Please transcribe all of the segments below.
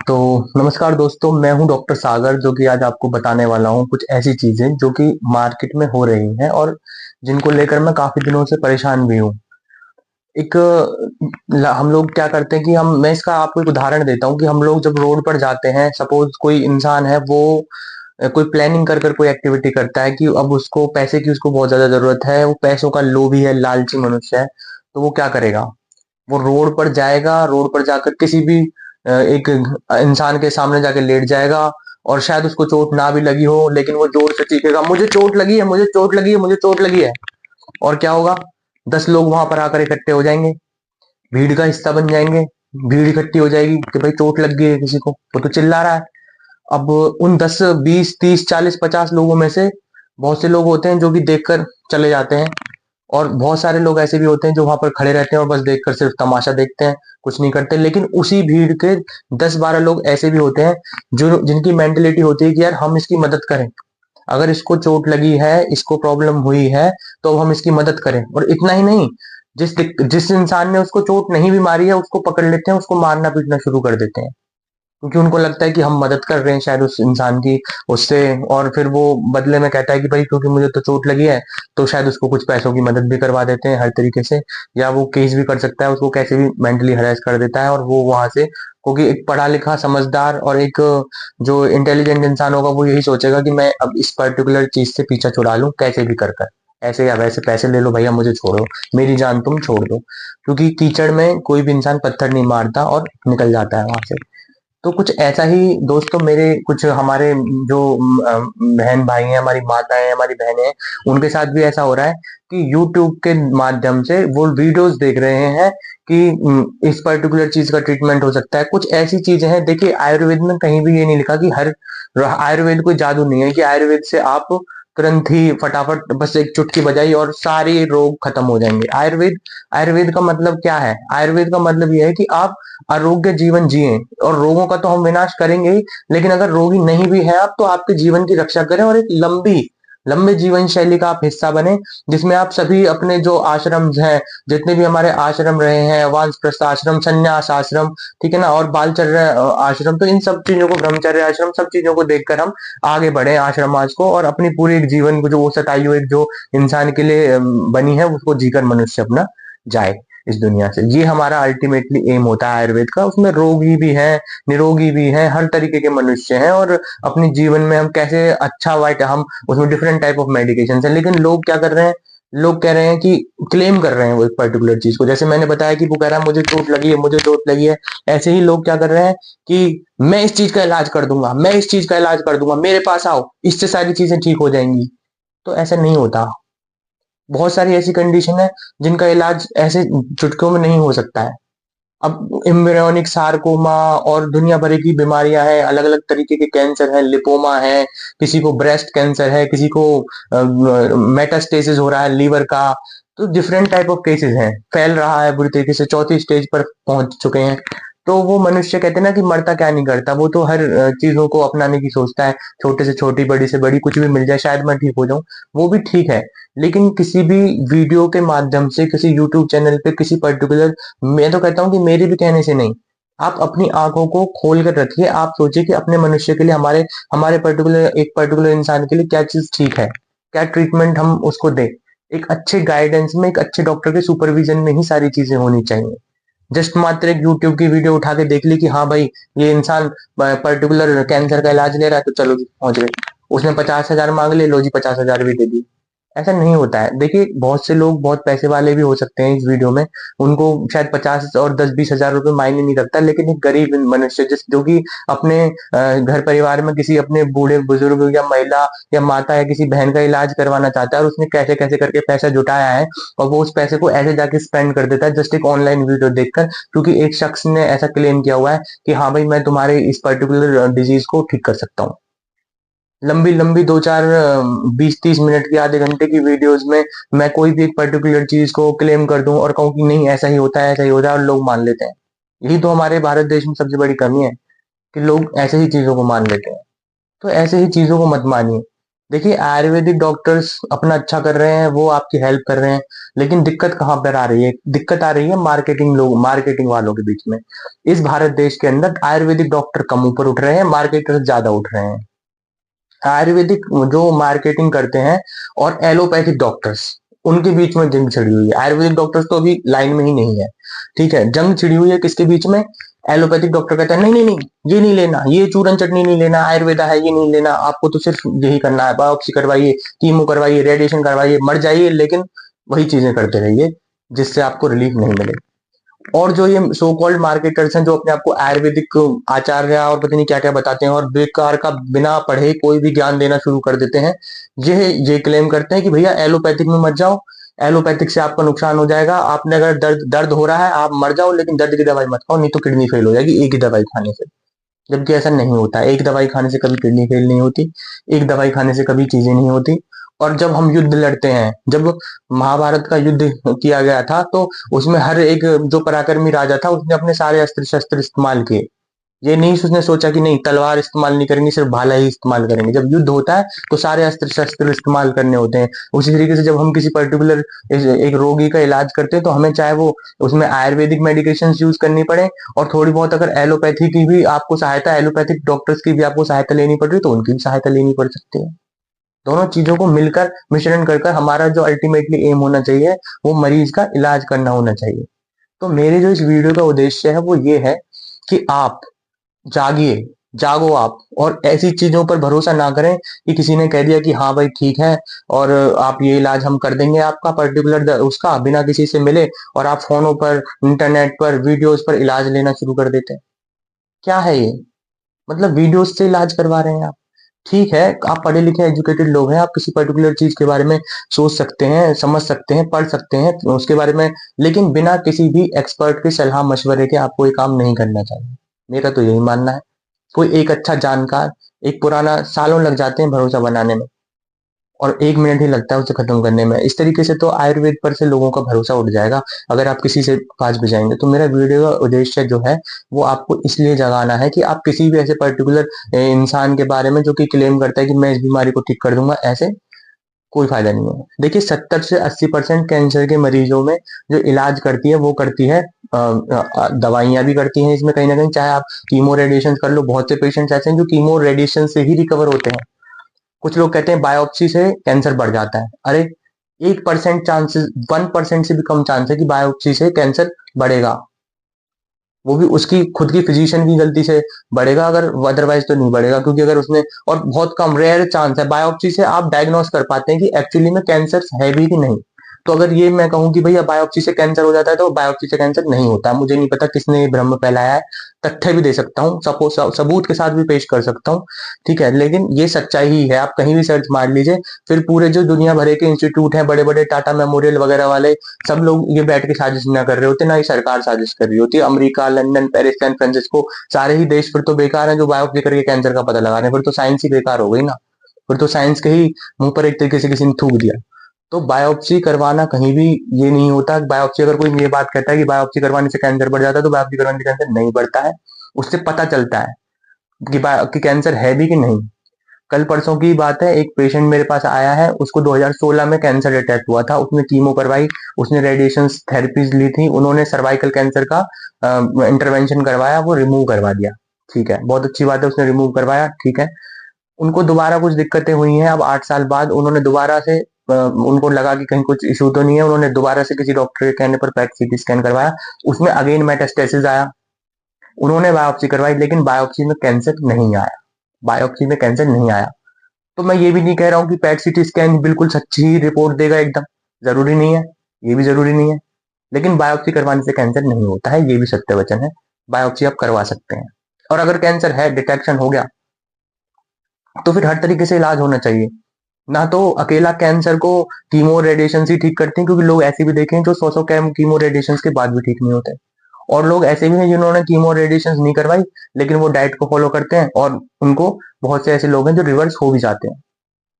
तो नमस्कार दोस्तों, मैं हूं डॉक्टर सागर जो कि आज आपको बताने वाला हूं कुछ ऐसी चीजें जो कि मार्केट में हो रही हैं और जिनको लेकर मैं काफी दिनों से परेशान भी हूं। एक हम लोग क्या करते हैं कि हम मैं इसका आपको एक उदाहरण देता हूं कि हम लोग जब रोड पर जाते हैं, सपोज कोई इंसान है वो कोई प्लानिंग कर कर कोई एक्टिविटी करता है कि अब उसको पैसे की उसको बहुत ज्यादा जरूरत है, वो पैसों का लोभी है, लालची मनुष्य है। तो वो क्या करेगा? वो रोड पर जाएगा, रोड पर जाकर किसी भी एक इंसान के सामने जाके लेट जाएगा और शायद उसको चोट ना भी लगी हो, लेकिन वो जोर से चीखेगा, मुझे चोट लगी है, मुझे चोट लगी है, मुझे चोट लगी है। और क्या होगा? 10 लोग वहां पर आकर इकट्ठे हो जाएंगे, भीड़ का हिस्सा बन जाएंगे। भीड़ इकट्ठी हो जाएगी कि भाई चोट लग गई है किसी को, वो तो चिल्ला रहा है। अब उन 10 20 30 40 50 लोगों में से बहुत से लोग होते हैं जो कि देखकर चले जाते हैं, और बहुत सारे लोग ऐसे भी होते हैं जो वहां पर खड़े रहते हैं और बस देखकर सिर्फ तमाशा देखते हैं, कुछ नहीं करते। लेकिन उसी भीड़ के 10 12 लोग ऐसे भी होते हैं जो जिनकी मेंटेलिटी होती है कि यार हम इसकी मदद करें, अगर इसको चोट लगी है, इसको प्रॉब्लम हुई है, तो अब हम इसकी मदद करें। और इतना ही नहीं, जिस इंसान ने उसको चोट नहीं भी मारी है उसको पकड़ लेते हैं, उसको मारना पीटना शुरू कर देते हैं, क्योंकि उनको लगता है कि हम मदद कर रहे हैं शायद उस इंसान की उससे। और फिर वो बदले में कहता है कि भाई क्योंकि मुझे तो चोट लगी है, तो शायद उसको कुछ पैसों की मदद भी करवा देते हैं हर तरीके से, या वो केस भी कर सकता है, उसको कैसे भी मेंटली हरेस कर देता है और वो वहां से, क्योंकि एक पढ़ा लिखा समझदार और एक जो इंटेलिजेंट इंसान होगा वो यही सोचेगा कि मैं अब इस पर्टिकुलर चीज से पीछा छुड़ा लूं कैसे भी कर कर, ऐसे या वैसे पैसे ले लो भैया, मुझे छोड़ो, मेरी जान तुम छोड़ दो। क्योंकि कीचड़ में कोई भी इंसान पत्थर नहीं मारता और निकल जाता है वहां से। तो कुछ ऐसा ही दोस्तों, मेरे कुछ हमारे जो बहन भाई हैं, हमारी माताएं हैं, हमारी बहनें हैं, उनके साथ भी ऐसा हो रहा है कि YouTube के माध्यम से वो वीडियोस देख रहे हैं कि इस पर्टिकुलर चीज का ट्रीटमेंट हो सकता है। कुछ ऐसी चीजें हैं, देखिए आयुर्वेद में कहीं भी ये नहीं लिखा कि हर आयुर्वेद कोई जादू नहीं है कि आयुर्वेद से आप तुरंत ही फटाफट बस एक चुटकी बजाई और सारे रोग खत्म हो जाएंगे। आयुर्वेद आयुर्वेद का मतलब क्या है? आयुर्वेद का मतलब यह है कि आप आरोग्य जीवन जिए, और रोगों का तो हम विनाश करेंगे ही, लेकिन अगर रोगी नहीं भी है आप, तो आपके जीवन की रक्षा करें और एक लंबे जीवन शैली का आप हिस्सा बने, जिसमें आप सभी अपने जो आश्रम हैं, जितने भी हमारे आश्रम रहे हैं, वानप्रस्थ आश्रम, संन्यास आश्रम, ठीक है ना, और बालचर्य आश्रम, तो इन सब चीजों को, ब्रह्मचर्य आश्रम, सब चीजों को देखकर हम आगे बढ़े आश्रम आज को, और अपनी पूरी एक जीवन को, जो वो शतायु एक जो इंसान के लिए बनी है, उसको जीकर मनुष्य अपना जाए इस दुनिया से। ये हमारा अल्टीमेटली एम होता है आयुर्वेद का। उसमें रोगी भी हैं, निरोगी भी हैं, हर तरीके के मनुष्य हैं, और अपने जीवन में हम कैसे अच्छा वाइट, हम उसमें डिफरेंट टाइप ऑफ मेडिकेशन है। लेकिन लोग क्या कर रहे हैं? लोग कह रहे हैं कि क्लेम कर रहे हैं वो एक पर्टिकुलर चीज को, जैसे मैंने बताया कि वो कह रहा है मुझे चोट लगी है, मुझे चोट लगी है। ऐसे ही लोग क्या कर रहे हैं कि मैं इस चीज का इलाज कर दूंगा, मैं इस चीज का इलाज कर दूंगा, मेरे पास आओ, इससे सारी चीजें ठीक हो जाएंगी। तो ऐसा नहीं होता। बहुत सारी ऐसी कंडीशन है जिनका इलाज ऐसे चुटकियों में नहीं हो सकता है। अब एम्ब्रियोनिक सार्कोमा और दुनिया भर की बीमारियां हैं, अलग अलग तरीके के कैंसर है, लिपोमा है, किसी को ब्रेस्ट कैंसर है, किसी को मेटास्टेसिस हो रहा है लीवर का। तो डिफरेंट टाइप ऑफ केसेस हैं, फैल रहा है बुरी तरीके से, चौथी स्टेज पर पहुंच चुके हैं। तो वो मनुष्य कहते हैं ना कि मरता क्या नहीं करता, वो तो हर चीजों को अपनाने की सोचता है, छोटे से छोटी, बड़ी से बड़ी, कुछ भी मिल जाए, शायद मैं ठीक हो जाऊं, वो भी ठीक है। लेकिन किसी भी वीडियो के माध्यम से, किसी यूट्यूब चैनल पे, किसी पर्टिकुलर, मैं तो कहता हूँ कि मेरे भी कहने से नहीं, आप अपनी आंखों को खोल कर रखिए, आप सोचिए कि अपने मनुष्य के लिए, हमारे हमारे पर्टिकुलर, एक पर्टिकुलर इंसान के लिए क्या चीज ठीक है, क्या ट्रीटमेंट हम उसको दें। एक अच्छे गाइडेंस में, एक अच्छे डॉक्टर के सुपरविजन में ही सारी चीजें होनी चाहिए। जस्ट मात्र एक यूट्यूब की वीडियो उठा के देख ली कि हाँ भाई ये इंसान पर्टिकुलर कैंसर का इलाज ले रहा है, तो चलो जी पहुंच गए, उसने 50,000 मांग लिए, लो जी 50,000 भी दे दी। ऐसा नहीं होता है। देखिए बहुत से लोग बहुत पैसे वाले भी हो सकते हैं इस वीडियो में, उनको शायद 50 और 10 20 हजार रुपए मायने नहीं रखता, लेकिन एक गरीब मनुष्य जिस जो कि अपने घर परिवार में किसी अपने बूढ़े बुजुर्ग या महिला या माता या किसी बहन का इलाज करवाना चाहता है, और उसने कैसे कैसे करके पैसा जुटाया है, और वो उस पैसे को ऐसे जाके स्पेंड कर देता है जस्ट एक ऑनलाइन वीडियो देखकर, क्योंकि एक शख्स ने ऐसा क्लेम किया हुआ है कि हाँ भाई मैं तुम्हारे इस पर्टिकुलर डिजीज को ठीक कर सकता हूँ। लंबी लंबी 2 4 20 30 मिनट की, आधे घंटे की वीडियोस में मैं कोई भी एक पर्टिकुलर चीज को क्लेम कर दूं और कहूं कि नहीं ऐसा ही होता है, ऐसा ही होता है, और लोग मान लेते हैं। यही तो हमारे भारत देश में सबसे बड़ी कमी है कि लोग ऐसे ही चीजों को मान लेते हैं। तो ऐसे ही चीजों को मत मानिए। देखिए, आयुर्वेदिक डॉक्टर्स अपना अच्छा कर रहे हैं, वो आपकी हेल्प कर रहे हैं, लेकिन दिक्कत कहाँ पर आ रही है? दिक्कत आ रही है मार्केटिंग वालों के बीच में। इस भारत देश के अंदर आयुर्वेदिक डॉक्टर कम ऊपर उठ रहे हैं, मार्केटर्स ज्यादा उठ रहे हैं। आयुर्वेदिक जो मार्केटिंग करते हैं और एलोपैथिक डॉक्टर्स, उनके बीच में जंग छिड़ी हुई है। आयुर्वेदिक डॉक्टर्स तो अभी लाइन में ही नहीं है, ठीक है। जंग छिड़ी हुई है किसके बीच में? एलोपैथिक डॉक्टर कहता है नहीं नहीं नहीं, ये नहीं लेना, ये चूरन चटनी नहीं लेना, आयुर्वेदा है ये नहीं लेना, आपको तो सिर्फ यही करना है, बायोप्सी करवाइए, कीमो करवाइए, रेडिएशन करवाइए, मर जाइए, लेकिन वही चीजें करते रहिए जिससे आपको रिलीफ नहीं मिले। और जो ये सो कॉल्ड मार्केटर्स हैं, जो अपने आप को आयुर्वेदिक आचार्य और पता नहीं क्या क्या बताते हैं और बेकार का बिना पढ़े कोई भी ज्ञान देना शुरू कर देते हैं। ये क्लेम करते हैं कि भैया एलोपैथिक में मत जाओ, एलोपैथिक से आपका नुकसान हो जाएगा, आपने अगर दर्द दर्द हो रहा है आप मर जाओ, लेकिन दर्द की दवाई मत खाओ, नहीं तो किडनी फेल हो जाएगी एक ही दवाई खाने से। जबकि ऐसा नहीं होता है, एक दवाई खाने से कभी किडनी फेल नहीं होती, एक दवाई खाने से कभी चीजें नहीं होती। और जब हम युद्ध लड़ते हैं, जब महाभारत का युद्ध किया गया था, तो उसमें हर एक जो पराक्रमी राजा था उसने अपने सारे अस्त्र शस्त्र इस्तेमाल किए। ये नहीं उसने सोचा कि नहीं तलवार इस्तेमाल नहीं करेंगे, सिर्फ भाला ही इस्तेमाल करेंगे। जब युद्ध होता है तो सारे अस्त्र शस्त्र इस्तेमाल करने होते हैं। उसी तरीके से जब हम किसी पर्टिकुलर एक रोगी का इलाज करते हैं, तो हमें चाहे वो उसमें आयुर्वेदिक मेडिकेशन यूज करनी पड़े, और थोड़ी बहुत अगर एलोपैथी की भी आपको सहायता, एलोपैथिक डॉक्टर्स की भी आपको सहायता लेनी पड़ रही है, तो उनकी भी सहायता लेनी पड़ सकती है। दोनों चीजों को मिलकर मिश्रण कर कर हमारा जो अल्टीमेटली एम होना चाहिए, वो मरीज का इलाज करना होना चाहिए। तो मेरे जो इस वीडियो का उद्देश्य है वो ये है कि आप जागिए, जागो आप, और ऐसी चीजों पर भरोसा ना करें कि किसी ने कह दिया कि हाँ भाई ठीक है, और आप ये इलाज हम कर देंगे आपका पर्टिकुलर उसका, बिना किसी से मिले, और आप फोनों पर, इंटरनेट पर, वीडियोस पर इलाज लेना शुरू कर देते हैं। क्या है ये? मतलब वीडियोस से इलाज करवा रहे हैं आप। ठीक है, आप पढ़े लिखे एजुकेटेड लोग हैं, आप किसी पर्टिकुलर चीज के बारे में सोच सकते हैं, समझ सकते हैं, पढ़ सकते हैं उसके बारे में, लेकिन बिना किसी भी एक्सपर्ट की सलाह मशवरे के आपको ये काम नहीं करना चाहिए। मेरा तो यही मानना है। कोई एक अच्छा जानकार, एक पुराना, सालों लग जाते हैं भरोसा बनाने में, और 1 मिनट ही लगता है उसे खत्म करने में। इस तरीके से तो आयुर्वेद पर से लोगों का भरोसा उठ जाएगा अगर आप किसी से पास भी जाएंगे। तो मेरा वीडियो का उद्देश्य जो है वो आपको इसलिए जगाना है कि आप किसी भी ऐसे पर्टिकुलर इंसान के बारे में जो कि क्लेम करता है कि मैं इस बीमारी को ठीक कर दूंगा, ऐसे कोई फायदा नहीं है। देखिए, 70 से 80% कैंसर के मरीजों में जो इलाज करती है वो करती है दवाइयां भी करती हैं इसमें कहीं ना कहीं, चाहे आप कीमो रेडिएशन कर लो। बहुत से पेशेंट्स ऐसे हैं जो कीमो रेडिएशन से ही रिकवर होते हैं। कुछ लोग कहते हैं बायोप्सी से कैंसर बढ़ जाता है। अरे, 1% चांसेस, 1% से भी कम चांस है कि बायोप्सी से कैंसर बढ़ेगा। वो भी उसकी खुद की फिजिशियन की गलती से बढ़ेगा, अगर अदरवाइज तो नहीं बढ़ेगा, क्योंकि अगर उसने, और बहुत कम रेयर चांस है, बायोप्सी से आप डायग्नोस कर पाते हैं कि एक्चुअली में कैंसर है भी कि नहीं। तो अगर ये मैं कहूं कि भैया बायोप्सी से कैंसर हो जाता है, तो बायोप्सी से कैंसर नहीं होता है। मुझे नहीं पता किसने ये भ्रम फैलाया है, तथ्य भी दे सकता हूँ, सपोज सबूत के साथ भी पेश कर सकता हूँ, ठीक है, लेकिन ये सच्चाई ही है। आप कहीं भी सर्च मार लीजिए, फिर पूरे जो दुनिया भरे के इंस्टीट्यूट हैं, बड़े बड़े टाटा मेमोरियल वगैरह वाले, सब लोग ये बैठ के साजिश ना कर रहे होते, ना ही सरकार साजिश कर रही होती। America, London, Paris, San Francisco, सारे ही देश फिर तो बेकार हैं जो बायोप्सी करके कैंसर का पता लगा रहे हैं। फिर तो साइंस ही बेकार हो गई ना, फिर तो साइंस के ही मुंह पर एक तरीके से किसी ने थूक दिया। तो बायोप्सी करवाना कहीं भी ये नहीं होता। बायोप्सी, अगर कोई ये बात कहता है कि बायोप्सी करवाने से कैंसर बढ़ जाता है, तो बायोप्सी करवाने से कैंसर नहीं बढ़ता है। उससे पता चलता है कि कैंसर है भी कि नहीं। कल परसों की बात है, एक पेशेंट मेरे पास आया है, उसको 2016 में कैंसर डिटेक्ट हुआ था। उसने कीमो करवाई, उसने रेडिएशन थेरेपीज ली थी, उन्होंने सर्वाइकल कैंसर का इंटरवेंशन करवाया, वो रिमूव करवा दिया। ठीक है, बहुत अच्छी बात है, उसने रिमूव करवाया, ठीक है। उनको दोबारा कुछ दिक्कतें हुई हैं, अब 8 साल बाद उन्होंने दोबारा से उनको लगा कि कहीं कुछ इशू तो नहीं है, उन्होंने दोबारा से किसी डॉक्टर के कहने पर पेट सीटी स्कैन करवाया, उसमें अगेन मेटास्टेसिस आया। उन्होंने बायोप्सी करवाई, लेकिन बायोप्सी में कैंसर नहीं आया, बायोप्सी में कैंसर नहीं आया। तो मैं ये भी नहीं कह रहा हूँ कि पेट सीटी स्कैन बिल्कुल सच्ची ही रिपोर्ट देगा एकदम, जरूरी नहीं है, ये भी जरूरी नहीं है। लेकिन बायोप्सी करवाने से कैंसर नहीं होता है, ये भी सत्य वचन है। बायोप्सी आप करवा सकते हैं, और अगर कैंसर है, डिटेक्शन हो गया, तो फिर हर तरीके से इलाज होना चाहिए। ना तो अकेला कैंसर को कीमो रेडिएशन ही ठीक करते हैं, क्योंकि लोग ऐसे भी देखे हैं जो 100 कीमो रेडिएशन के बाद भी ठीक नहीं होते। और लोग ऐसे भी हैं जिन्होंने कीमो रेडिएशन नहीं करवाई, लेकिन वो डाइट को फॉलो करते हैं, और उनको, बहुत से ऐसे लोग हैं जो रिवर्स हो भी जाते हैं।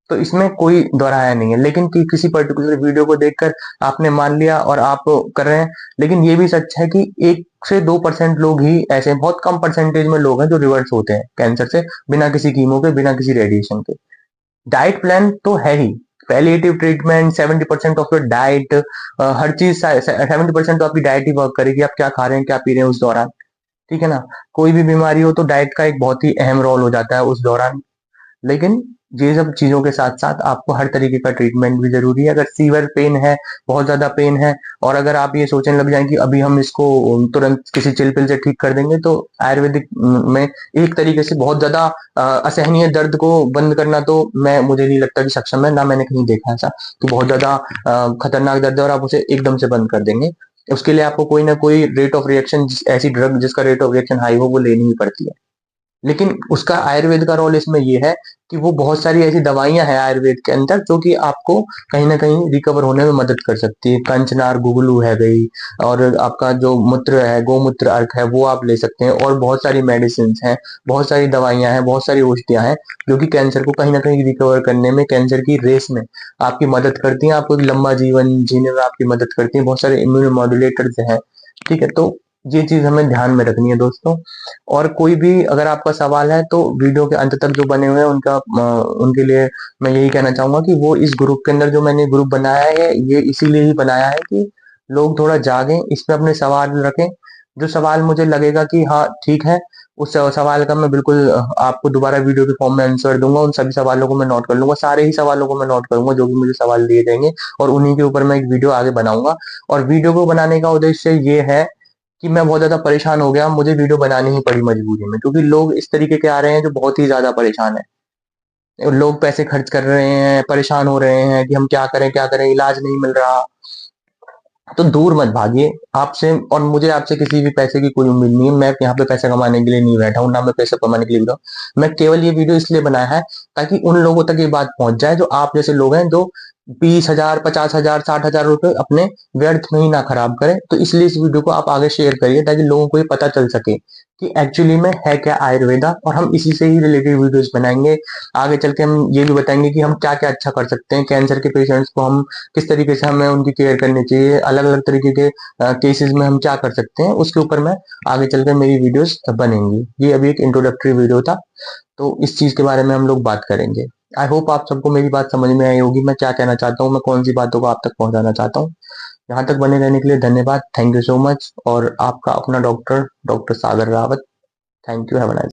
तो इसमें कोई दोहराया नहीं है। लेकिन किसी पर्टिकुलर वीडियो को देखकर आपने मान लिया और आप कर रहे हैं। लेकिन ये भी सच है कि 1 से 2% लोग ही ऐसे, बहुत कम परसेंटेज में लोग हैं जो रिवर्स होते हैं कैंसर से, बिना किसी कीमो के, बिना किसी रेडिएशन के। डाइट प्लान तो है ही, palliative treatment, 70% of your diet, हर चीज 70% तो आपकी डाइट ही वर्क करेगी, आप क्या खा रहे हैं क्या पी रहे हैं उस दौरान। ठीक है ना। कोई भी बीमारी हो तो डाइट का एक बहुत ही अहम रोल हो जाता है उस दौरान। लेकिन ये सब चीजों के साथ साथ आपको हर तरीके का ट्रीटमेंट भी जरूरी है। अगर सीवियर पेन है, बहुत ज्यादा पेन है, और अगर आप ये सोचने लग जाएं कि अभी हम इसको तुरंत किसी चिल पिल से ठीक कर देंगे, तो आयुर्वेदिक में एक तरीके से बहुत ज्यादा असहनीय दर्द को बंद करना तो मैं मुझे नहीं लगता कि सक्षम है, ना मैंने कहीं देखा ऐसा कि बहुत ज्यादा खतरनाक दर्द है और आप उसे एकदम से बंद कर देंगे। उसके लिए आपको कोई ना कोई रेट ऑफ रिएक्शन, ऐसी ड्रग जिसका रेट ऑफ रिएक्शन हाई हो, वो लेनी ही पड़ती है। लेकिन उसका आयुर्वेद का रोल इसमें ये है कि वो बहुत सारी ऐसी दवाइयां हैं आयुर्वेद के अंदर जो कि आपको कहीं ना कहीं रिकवर होने में मदद कर सकती है। कंचनार गुगलू है गई, और आपका जो मूत्र है, गोमूत्र अर्क है, वो आप ले सकते हैं। और बहुत सारी मेडिसिन हैं, बहुत सारी दवाइयां हैं, बहुत सारी औषधियां हैं जो कि कैंसर को कहीं ना कहीं रिकवर करने में, कैंसर की रेस में आपकी मदद करती हैं, आपको एक लंबा जीवन जीने में आपकी मदद करती हैं। बहुत सारे इम्यूनो मॉड्यूलेटर्स हैं। ठीक है, तो ये चीज हमें ध्यान में रखनी है दोस्तों। और कोई भी अगर आपका सवाल है तो वीडियो के अंत तक जो बने हुए हैं उनका उनके लिए मैं यही कहना चाहूंगा कि वो इस ग्रुप के अंदर, जो मैंने ग्रुप बनाया है, ये इसीलिए ही बनाया है कि लोग थोड़ा जागें, इसमें अपने सवाल रखें। जो सवाल मुझे लगेगा कि हाँ ठीक है, उस सवाल का मैं बिल्कुल आपको दोबारा वीडियो के फॉर्म में आंसर दूंगा। उन सभी सवालों को मैं नोट कर लूंगा, सारे ही सवालों को मैं नोट करूंगा जो भी मुझे सवाल दिए जाएंगे, और उन्हीं के ऊपर मैं एक वीडियो आगे बनाऊंगा। और वीडियो को बनाने का उद्देश्य ये है कि मैं बहुत ज्यादा परेशान हो गया, मुझे वीडियो बनानी ही पड़ी मजबूरी में, क्योंकि लोग इस तरीके के आ रहे हैं जो बहुत ही ज्यादा परेशान है। लोग पैसे खर्च कर रहे हैं, परेशान हो रहे हैं कि हम क्या करें क्या करें, इलाज नहीं मिल रहा। तो दूर मत भागिए आपसे, और मुझे आपसे किसी भी पैसे की कोई उम्मीद नहीं है। मैं यहाँ पे पैसा कमाने के लिए नहीं बैठा हूँ, ना मैं पैसा कमाने के लिए बैठा हूँ। मैं केवल ये वीडियो इसलिए बनाया है ताकि उन लोगों तक ये बात पहुंच जाए जो आप जैसे लोग हैं, जो 20,000, 50,000, 60,000 रुपए अपने व्यर्थ में ही ना खराब करें। तो इसलिए इस वीडियो को आप आगे शेयर करिए ताकि लोगों को ये पता चल सके कि एक्चुअली में है क्या आयुर्वेदा, और हम इसी से ही रिलेटेड वीडियोस बनाएंगे। आगे चल के हम ये भी बताएंगे कि हम क्या क्या अच्छा कर सकते हैं, कैंसर के पेशेंट्स को हम किस तरीके से हमें उनकी केयर करनी चाहिए, अलग अलग तरीके के केसेस में हम क्या कर सकते हैं, उसके ऊपर मैं आगे चलकर मेरी वीडियोस बनेंगी। ये अभी एक इंट्रोडक्टरी वीडियो था, तो इस चीज के बारे में हम लोग बात करेंगे। आई होप आप सबको मेरी बात समझ में आई होगी, मैं क्या कहना चाहता हूँ, मैं कौन सी बातों को आप तक पहुंचाना चाहता हूँ। यहाँ तक बने रहने के लिए धन्यवाद, थैंक यू सो मच। और आपका अपना doctor Sagar Rawat. Thank you, have a nice